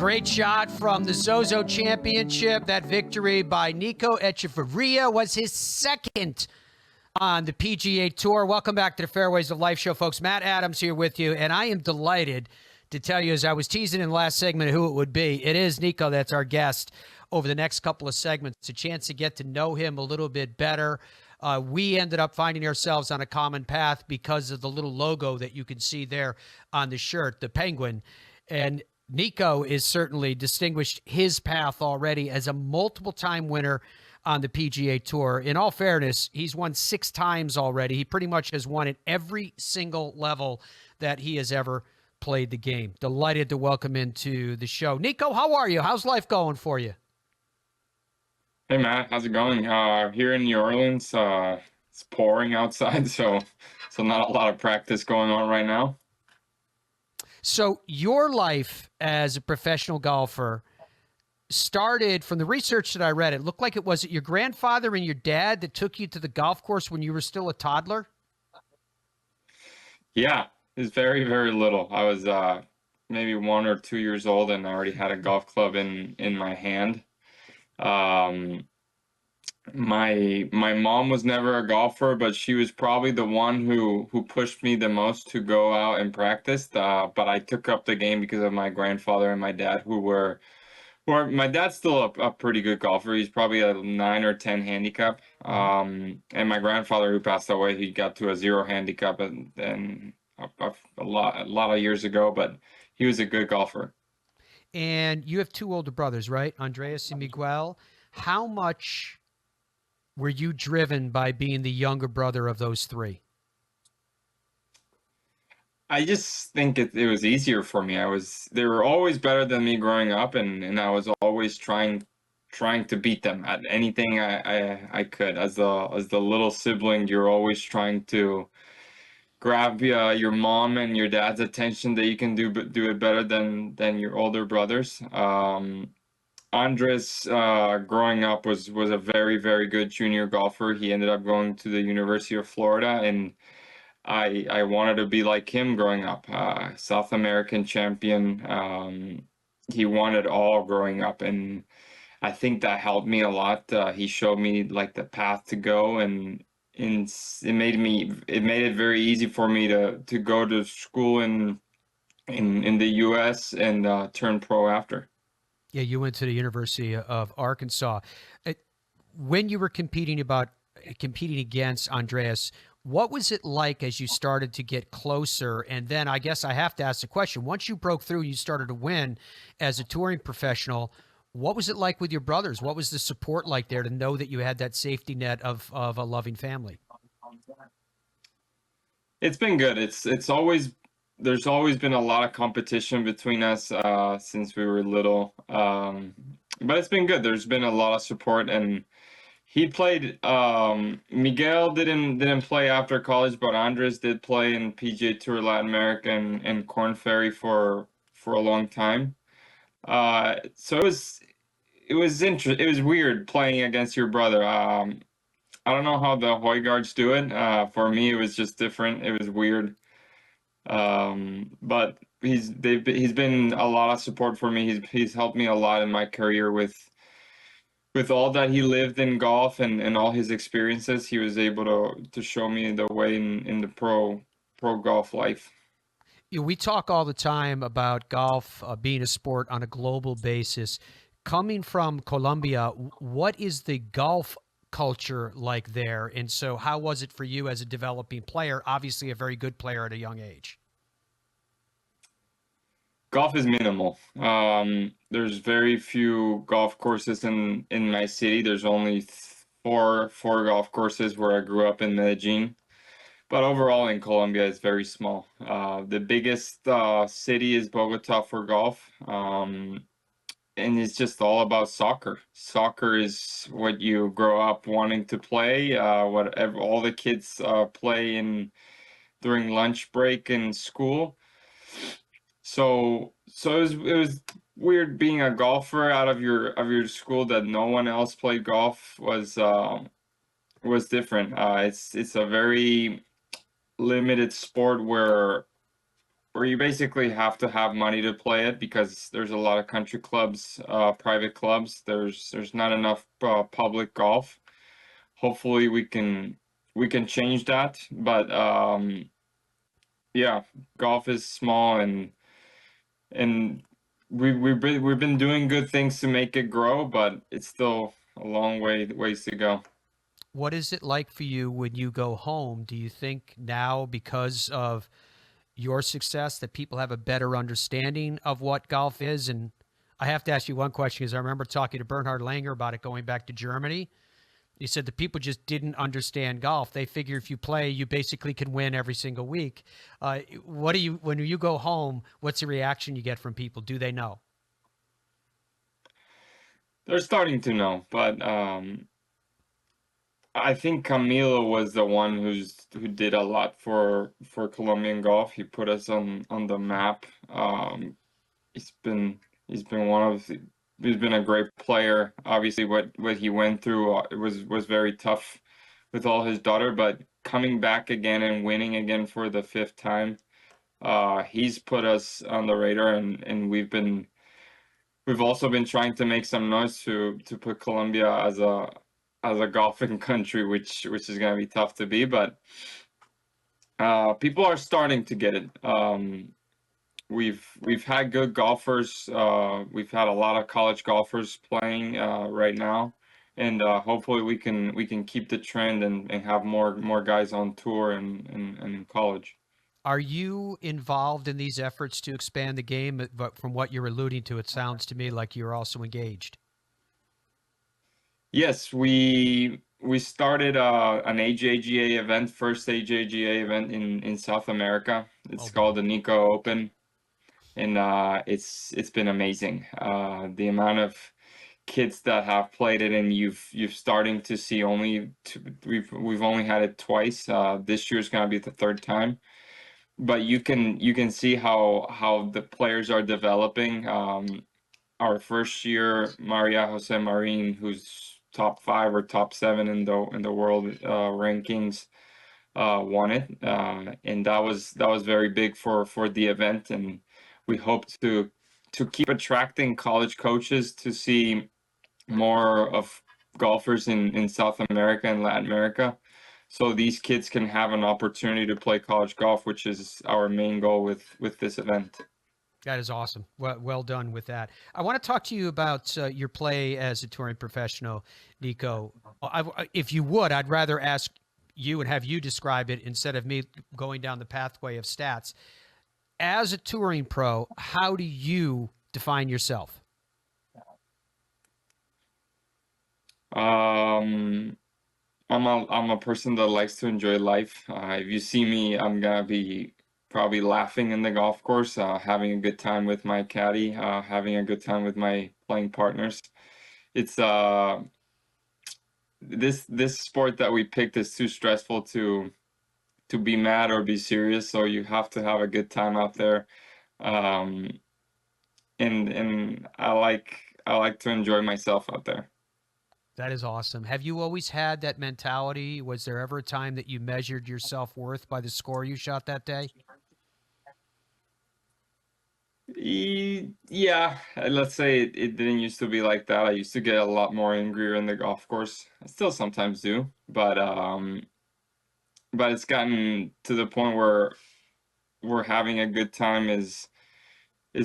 Great shot from the Zozo Championship. That victory by Nico Echavarría was his second on the PGA Tour. Welcome back to the Fairways of Life show, folks. Matt Adams here with you, and I am delighted to tell you, as I was teasing in the last segment, who it would be. It is Nico that's our guest over the next couple of segments. A chance to get to know him a little bit better. We ended up finding ourselves on a common path because of the little logo that you can see there on the shirt, the penguin. And Nico is certainly distinguished his path already as a multiple-time winner on the PGA Tour. In all fairness, he's won 6 times already. He pretty much has won at every single level that he has ever played the game. Delighted to welcome into the show. Nico, how are you? How's life going for you? Hey Matt, how's it going? Here in New Orleans, it's pouring outside, so not a lot of practice going on right now. So your life as a professional golfer started, from the research that I read, it looked like it was your grandfather and your dad that took you to the golf course when you were still a toddler? Yeah, it's very, very little. I was maybe 1 or 2 years old, and I already had a golf club in my hand. My mom was never a golfer, but she was probably the one who pushed me the most to go out and practice. But I took up the game because of my grandfather and my dad, who were my dad's still a pretty good golfer. He's probably a 9 or 10 handicap. And my grandfather, who passed away, he got to a 0 handicap and a lot of years ago, but he was a good golfer. And you have 2 older brothers, right? Andreas and Miguel. How much were you driven by being the younger brother of those 3? I just think it was easier for me. They were always better than me growing up, and I was always trying to beat them at anything I could. As the little sibling, you're always trying to grab your mom and your dad's attention that you can do it better than your older brothers. Andres, growing up, was a very, very good junior golfer. He ended up going to the University of Florida, and I wanted to be like him growing up. South American champion. He won it all growing up, and I think that helped me a lot. He showed me like the path to go, and it made it very easy for me to go to school in the U.S. and turn pro after. Yeah, you went to the University of Arkansas. When you were competing against Andreas, what was it like as you started to get closer? And then I guess I have to ask the question, once you broke through, you started to win as a touring professional, what was it like with your brothers? What was the support like there to know that you had that safety net of a loving family? It's been good. There's always been a lot of competition between us since we were little, but it's been good. There's been a lot of support, and he played. Miguel didn't play after college, but Andres did play in PGA Tour Latin America and Corn Ferry for a long time. So it was weird playing against your brother. I don't know how the Hoygaards do it. For me, it was just different. It was weird. But he's been a lot of support for me. He's helped me a lot in my career with all that he lived in golf and all his experiences. He was able to show me the way in the pro golf life. We talk all the time about golf being a sport on a global basis. Coming from Colombia, what is the golf culture like there? And so how was it for you as a developing player, obviously a very good player at a young age? Golf is minimal. There's very few golf courses in my city. There's only four golf courses where I grew up in Medellin. But overall in Colombia, it's very small. The biggest city is Bogota for golf. And it's just all about soccer. Soccer is what you grow up wanting to play. Whatever all the kids play during lunch break in school. So it was weird being a golfer out of your school that no one else played golf was different. It's a very limited sport where where you basically have to have money to play it because there's a lot of country clubs, private clubs. There's not enough public golf. Hopefully we can change that, but yeah, golf is small, and we've been doing good things to make it grow, but it's still a long ways to go. What is it like for you when you go home? Do you think now, because of your success, that people have a better understanding of what golf is? And I have to ask you one question because I remember talking to Bernhard Langer about it going back to Germany. He said the people just didn't understand golf. They figure if you play, you basically can win every single week. What do you, when you go home, what's the reaction you get from people? Do they know? They're starting to know, but I think Camilo was the one who did a lot for Colombian golf. He put us on the map. He's been he's been one of the, he's been a great player. Obviously, what he went through, it was very tough with all his daughter, but coming back again and winning again for the fifth time, he's put us on the radar, and we've also been trying to make some noise to put Colombia as a golfing country, which is gonna be tough to be, but people are starting to get it. We've had good golfers. We've had a lot of college golfers playing right now, and hopefully we can keep the trend and have more guys on tour and in college. Are you involved in these efforts to expand the game? But from what you're alluding to, it sounds to me like you're also engaged. Yes, we started an AJGA event, first AJGA event in South America. Oh It's called boy. the Nico Open, and it's been amazing. The amount of kids that have played it, and you've starting to see only we've only had it twice. This year's gonna be the third time, but you can see how the players are developing. Our first year, Maria Jose Marin, who's top five or top seven in the world rankings, won it, and that was very big for the event, and we hope to keep attracting college coaches to see more of golfers in South America and Latin America, so these kids can have an opportunity to play college golf, which is our main goal with this event. That is awesome. Well done with that. I want to talk to you about your play as a touring professional, Nico. If you would, I'd rather ask you and have you describe it instead of me going down the pathway of stats. As a touring pro, how do you define yourself? Um, I'm a person that likes to enjoy life. If you see me, I'm gonna be probably laughing in the golf course, having a good time with my caddy, having a good time with my playing partners. It's this sport that we picked is too stressful to be mad or be serious, so you have to have a good time out there. Um, and I like to enjoy myself out there. That is awesome. Have you always had that mentality? Was there ever a time that you measured your self-worth by the score you shot that day? Yeah, let's say it didn't used to be like that. I used to get a lot more angrier in the golf course. I still sometimes do, but it's gotten to the point where having a good time is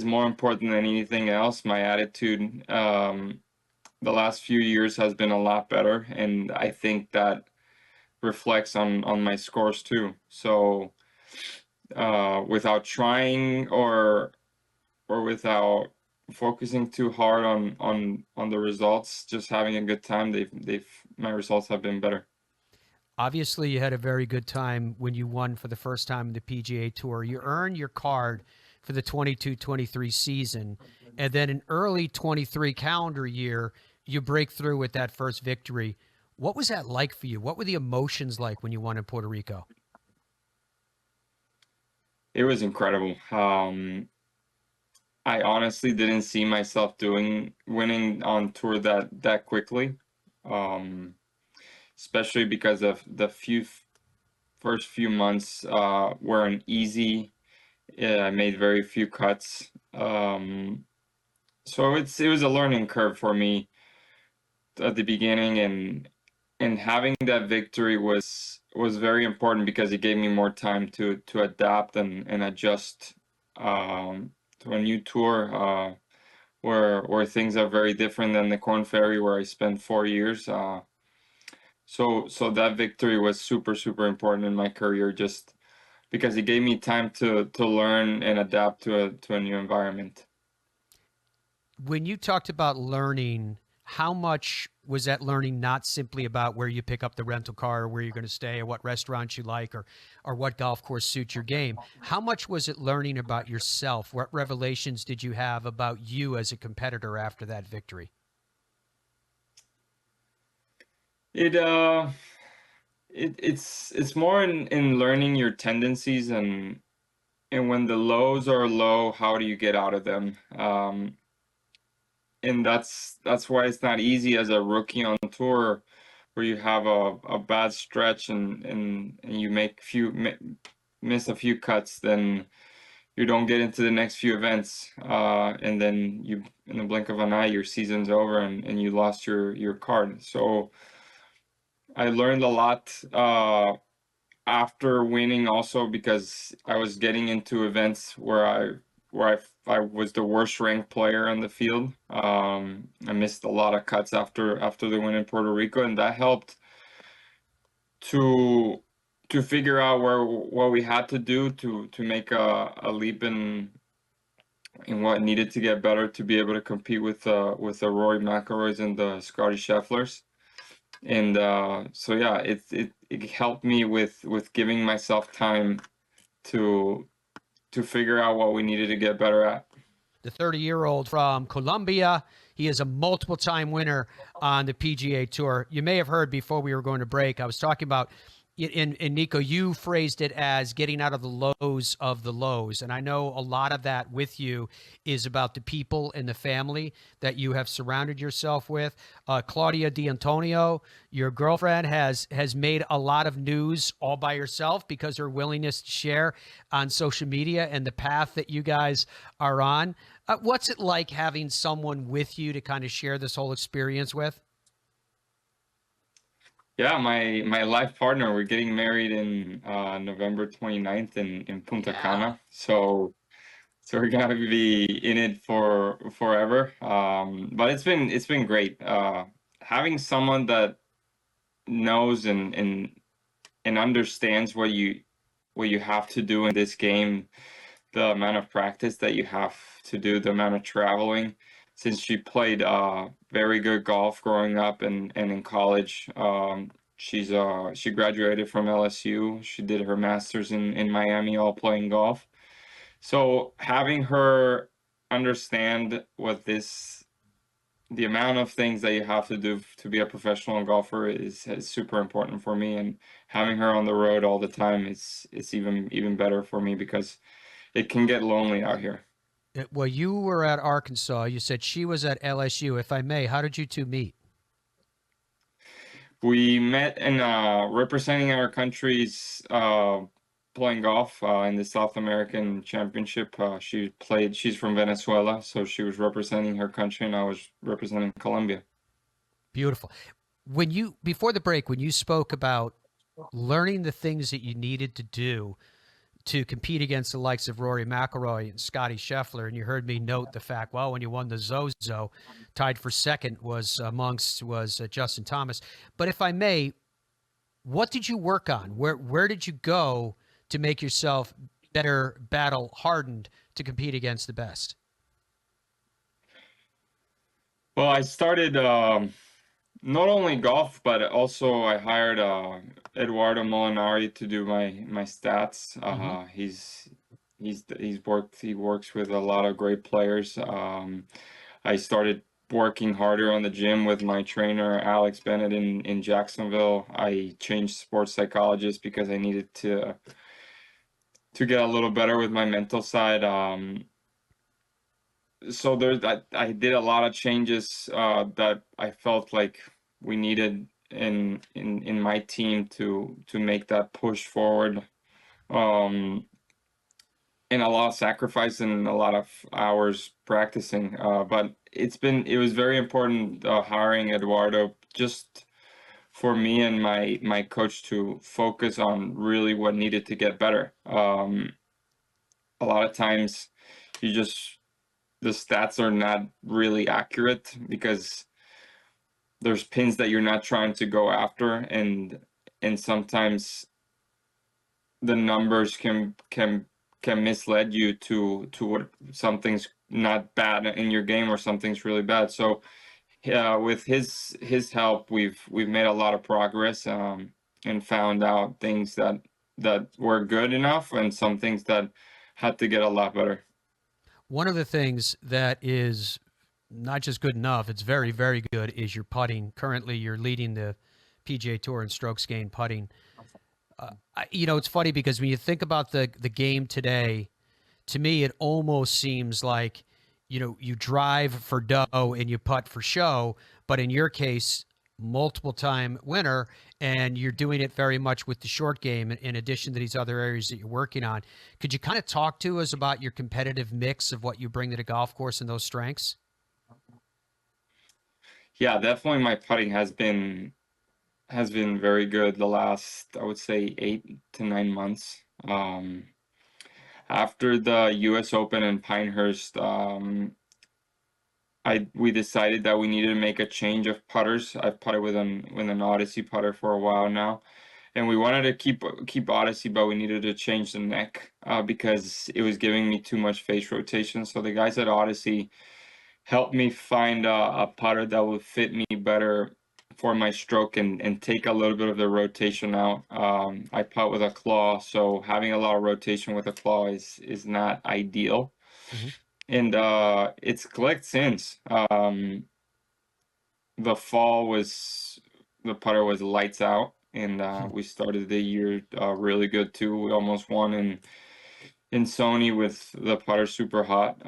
more important than anything else. My attitude the last few years has been a lot better, and I think that reflects on my scores too. So without trying or without focusing too hard on the results, just having a good time, they've my results have been better. Obviously, you had a very good time when you won for the first time in the PGA Tour. You earned your card for the 22-23 season, and then in early 23 calendar year, you break through with that first victory. What was that like for you? What were the emotions like when you won in Puerto Rico? It was incredible. I honestly didn't see myself doing winning on tour that quickly, um, especially because of the first few months weren't easy. Yeah, I made very few cuts. So it was a learning curve for me at the beginning, and having that victory was very important because it gave me more time to adapt and adjust to a new tour where things are very different than the Corn Ferry where I spent 4 years. So that victory was super important in my career, just because it gave me time to learn and adapt to a new environment. When you talked about learning, how much was that learning not simply about where you pick up the rental car or where you're going to stay or what restaurants you like or what golf course suits your game? How much was it learning about yourself? What revelations did you have about you as a competitor after that victory? It it's more in learning your tendencies and when the lows are low, how do you get out of them? And that's why it's not easy as a rookie on tour, where you have a bad stretch and you miss a few cuts, then you don't get into the next few events, and then you in the blink of an eye your season's over and you lost your card. So I learned a lot after winning, also because I was getting into events where I was the worst ranked player on the field. I missed a lot of cuts after the win in Puerto Rico, and that helped to to figure out what we had to do to make a leap in what needed to get better to be able to compete with the Rory McIlroys and the Scotty Schefflers. And so yeah, it helped me with giving myself time to to figure out what we needed to get better at. The 30-year-old from Colombia. He is a multiple time winner on the PGA Tour. You may have heard before we were going to break, I was talking about, in Nico, you phrased it as getting out of the lows of the lows. And I know a lot of that with you is about the people and the family that you have surrounded yourself with. Claudia D'Antonio, your girlfriend, has made a lot of news all by herself because her willingness to share on social media and the path that you guys are on. What's it like having someone with you to kind of share this whole experience with? Yeah, my life partner, we're getting married in November 29th in Punta Yeah. Cana. So we're gonna be in it for forever. But it's been great. Having someone that knows and understands what you have to do in this game, the amount of practice that you have to do, the amount of traveling. Since she played very good golf growing up and in college, she graduated from LSU. She did her master's in Miami, all playing golf. So having her understand the amount of things that you have to do to be a professional golfer is super important for me, and having her on the road all the time is even better for me because it can get lonely out here. Well, you were at Arkansas. You said she was at LSU. If I may, how did you two meet? We met in representing our countries playing golf in the South American Championship. She's from Venezuela, so she was representing her country and I was representing Colombia. Beautiful. When you before the break, when you spoke about learning the things that you needed to do to compete against the likes of Rory McIlroy and Scotty Scheffler, and you heard me note the fact, well, when you won the Zozo, tied for second was Justin Thomas. But if I may, what did you work on? Where did you go to make yourself better battle hardened to compete against the best? Well, I started not only golf, but also I hired Eduardo Molinari to do my stats. Mm-hmm. He works with a lot of great players. I started working harder on the gym with my trainer Alex Bennett in Jacksonville. I changed sports psychologist because I needed to get a little better with my mental side. So I did a lot of changes that I felt like we needed in my team to make that push forward. Um, and a lot of sacrifice and a lot of hours practicing. But it was very important hiring Eduardo, just for me and my coach to focus on really what needed to get better. A lot of times you just the stats are not really accurate because there's pins that you're not trying to go after, and sometimes the numbers can mislead you to what something's not bad in your game or something's really bad. So with his help, we've made a lot of progress, and found out things that were good enough and some things that had to get a lot better. One of the things that is not just good enough, it's very, very good, is your putting. Currently, you're leading the PGA Tour in strokes gained putting. It's funny because when you think about the game today, to me, it almost seems like, you drive for dough and you putt for show. But in your case, multiple time winner, and you're doing it very much with the short game in addition to these other areas that you're working on. Could you kind of talk to us about your competitive mix of what you bring to the golf course and those strengths? Yeah, definitely my putting has been very good the last, I would say, 8 to 9 months. After the U.S. Open in Pinehurst, we decided that we needed to make a change of putters. I've putted with an Odyssey putter for a while now, and we wanted to keep Odyssey, but we needed to change the neck because it was giving me too much face rotation. So the guys at Odyssey helped me find a putter that would fit me better for my stroke and take a little bit of the rotation out. I putt with a claw, so having a lot of rotation with a claw is not ideal. Hmm. And it's clicked since. The fall was the putter was lights out, and we started the year really good too. We almost won in Sony with the putter super hot.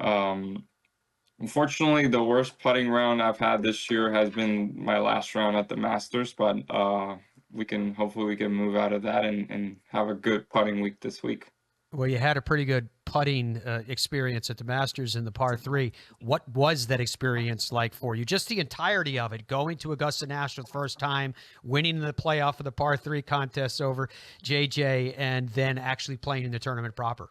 Unfortunately, the worst putting round I've had this year has been my last round at the Masters, but hopefully we can move out of that and have a good putting week this week. Well, you had a pretty good putting experience at the Masters in the par three. What was that experience like for you? Just the entirety of it, going to Augusta National the first time, winning the playoff of the par three contest over JJ, and then actually playing in the tournament proper.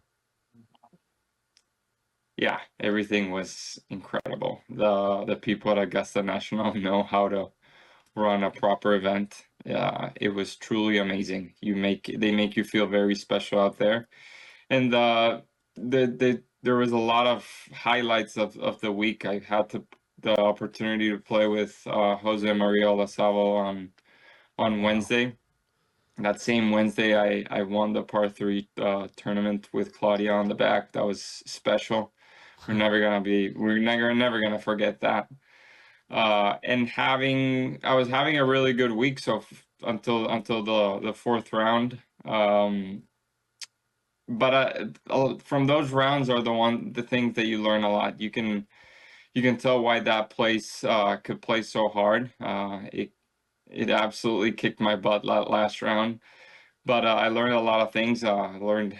Yeah, everything was incredible. The people at Augusta National know how to run a proper event. Yeah, it was truly amazing. They make you feel very special out there. And there was a lot of highlights of the week. I had the opportunity to play with Jose Maria Olazabal on Wow. Wednesday. That same Wednesday, I won the par three tournament with Claudia on the back. That was special. We're never gonna forget that. I was having a really good week, so until the fourth round. But from those rounds are the things that you learn a lot. You can tell why that place could play so hard. It absolutely kicked my butt last round, but I learned a lot of things. I learned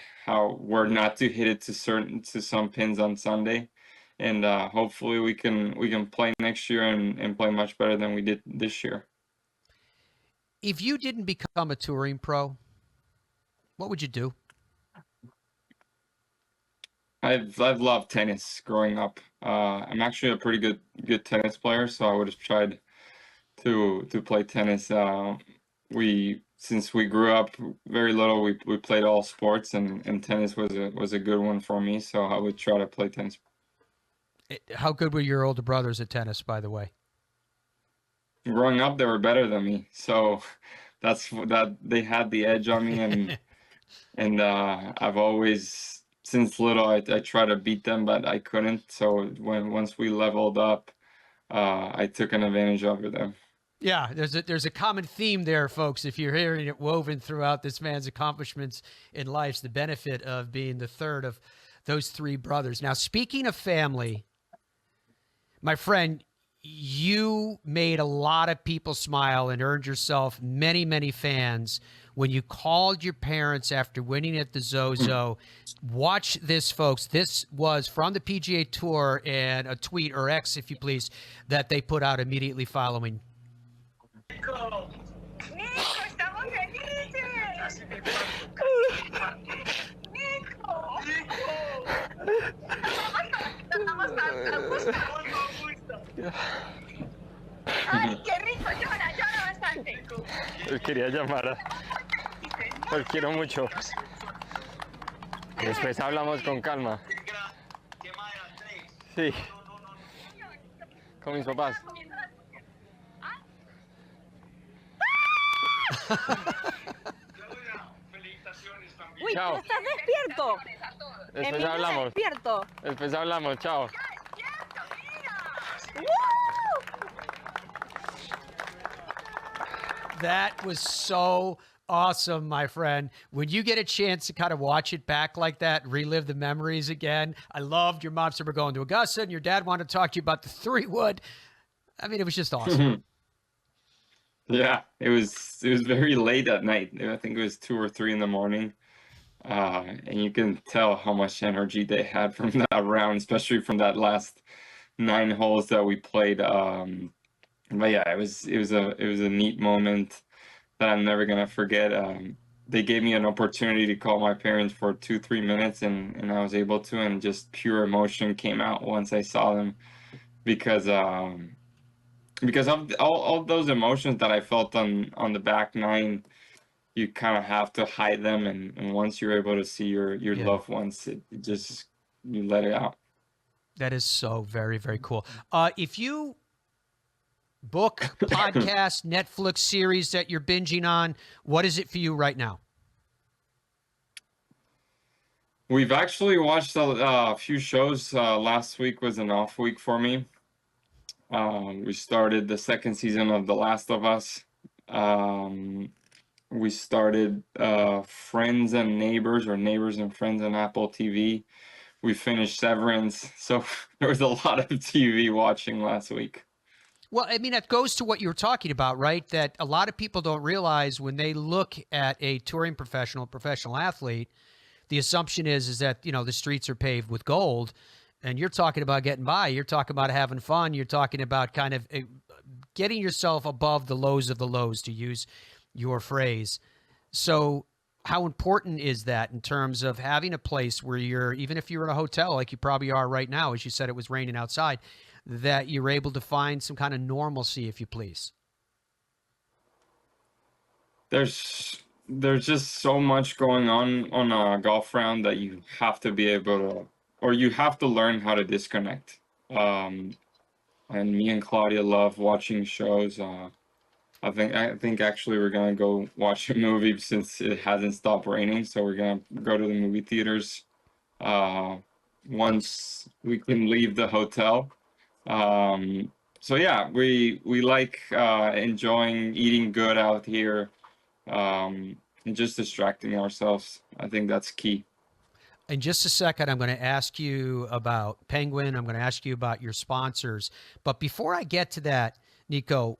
where not to hit it to some pins on Sunday, and hopefully we can play next year and play much better than we did this year. If you didn't become a touring pro, what would you do? I've loved tennis growing up. I'm actually a pretty good tennis player, so I would have tried to play tennis. We Since we grew up very little, we played all sports, and tennis was a good one for me. So I would try to play tennis. How good were your older brothers at tennis, by the way? Growing up, they were better than me, so that they had the edge on me, and I've always since little I try to beat them, but I couldn't. So once we leveled up, I took an advantage over them. Yeah, there's a common theme there, folks. If you're hearing it woven throughout this man's accomplishments in life, the benefit of being the third of those three brothers. Now, speaking of family, my friend, you made a lot of people smile and earned yourself many, many fans when you called your parents after winning at the Zozo. Watch this, folks. This was from the PGA Tour and a tweet, or X, if you please, that they put out immediately following. Nico, estamos felices. Nico. Estamos a gusto. Ay, qué rico, llora bastante. Los quería llamar. Los quiero mucho. Después hablamos con calma. Sí. Con mis papás. Uy, Chao. pero estás despierto. Después hablamos. Despierto. Después hablamos. Chao. That was so awesome, my friend. When you get a chance to kind of watch it back like that, relive the memories again. I loved your mom said we're going to Augusta, and your dad wanted to talk to you about the 3-wood. I mean, it was just awesome. Yeah, it was very late at night. I think it was 2 or 3 in the morning. And you can tell how much energy they had from that round, especially from that last 9 holes that we played. But yeah, it was a neat moment that I'm never gonna forget. They gave me an opportunity to call my parents for 2-3 minutes, and I was able to, and just pure emotion came out once I saw them, because of all those emotions that I felt on the back 9. You kind of have to hide them, and once you're able to see your loved ones, it just, you let it out. That is so very, very cool. If you book, podcast, Netflix series that you're binging on, what is it for you right now? We've actually watched a few shows. Last week was an off week for me. We started the 2nd season of The Last of Us. We started Friends and Neighbors, or Neighbors and Friends on Apple TV. We finished Severance. So there was a lot of TV watching last week. Well, I mean, that goes to what you were talking about, right? That a lot of people don't realize when they look at a touring professional athlete, the assumption is that, you know, the streets are paved with gold, and you're talking about getting by. You're talking about having fun. You're talking about kind of getting yourself above the lows of the lows, to use your phrase. So how important is that in terms of having a place where you're, even if you're in a hotel like you probably are right now, as you said, it was raining outside, that you're able to find some kind of normalcy, if you please? There's just so much going on a golf round that you have to be able to, or you have to learn how to disconnect. And me and Claudia love watching shows. I think actually we're gonna go watch a movie since it hasn't stopped raining. So we're gonna go to the movie theaters once we can leave the hotel. So yeah, we like enjoying eating good out here, and just distracting ourselves. I think that's key. In just a second, I'm going to ask you about Penguin. I'm going to ask you about your sponsors. But before I get to that, Nico,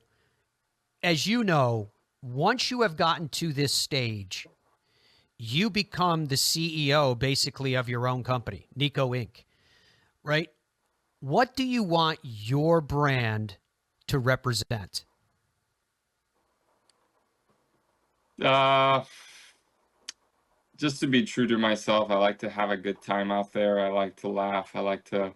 as you know, once you have gotten to this stage, you become the CEO basically of your own company, Nico Inc., right? What do you want your brand to represent? Just to be true to myself. I like to have a good time out there. I like to laugh. I like to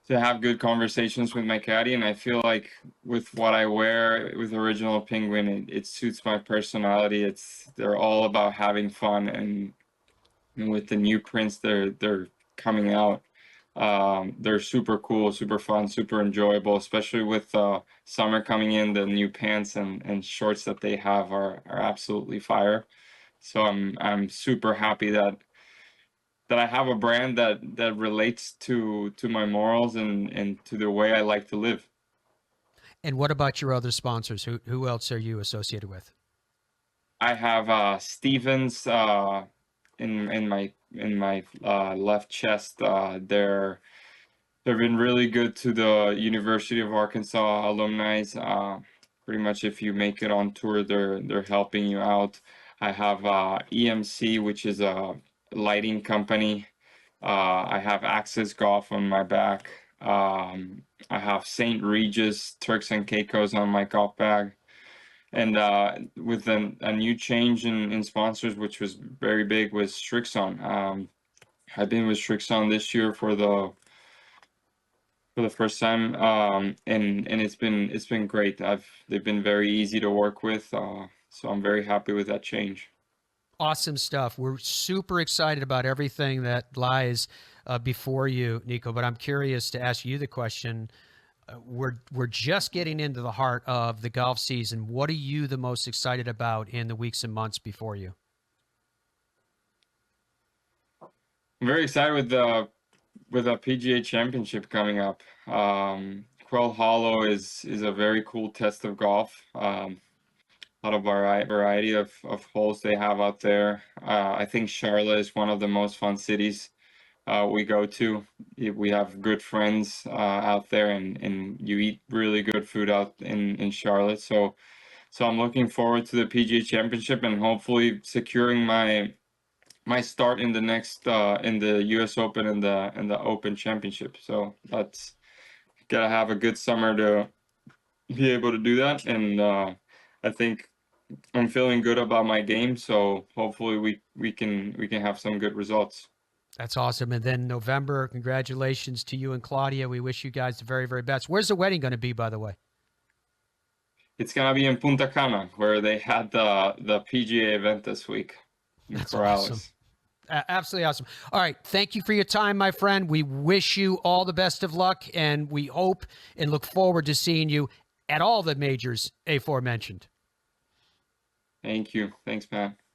have good conversations with my caddy, and I feel like with what I wear with Original Penguin, it suits my personality. They're all about having fun, and with the new prints they're coming out, they're super cool, super fun, super enjoyable, especially with summer coming in. The new pants and shorts that they have are absolutely fire. So I'm super happy that I have a brand that relates to my morals and to the way I like to live. And what about your other sponsors? Who else are you associated with? I have Stevens in my left chest. They've been really good to the University of Arkansas alumni. Pretty much if you make it on tour, they're helping you out. I have EMC, which is a lighting company. I have Access Golf on my back. I have St. Regis Turks and Caicos on my golf bag. And with a new change in sponsors, which was very big, was Strixon. I've been with Strixon this year for the first time, and it's been great. They've been very easy to work with, so I'm very happy with that change. Awesome stuff. We're super excited about everything that lies before you, Nico. But I'm curious to ask you the question. We're just getting into the heart of the golf season. What are you the most excited about in the weeks and months before you? I'm very excited with the PGA Championship coming up. Quail Hollow is a very cool test of golf. A lot of variety of holes they have out there. I think Charlotte is one of the most fun cities we go to. We have good friends out there, and you eat really good food out in Charlotte. So I'm looking forward to the PGA Championship and hopefully securing my start in the next in the US Open and the Open Championship. So that's gotta have a good summer to be able to do that, and I think I'm feeling good about my game, so hopefully we can have some good results. That's awesome. And then November, congratulations to you and Claudia. We wish you guys the very, very best. Where's the wedding going to be, by the way? It's gonna be in Punta Cana, where they had the PGA event this week in That's Corrales. awesome. Absolutely awesome. All right. Thank you for your time, my friend. We wish you all the best of luck, and we hope and look forward to seeing you at all the majors aforementioned. Thank you. Thanks, Matt.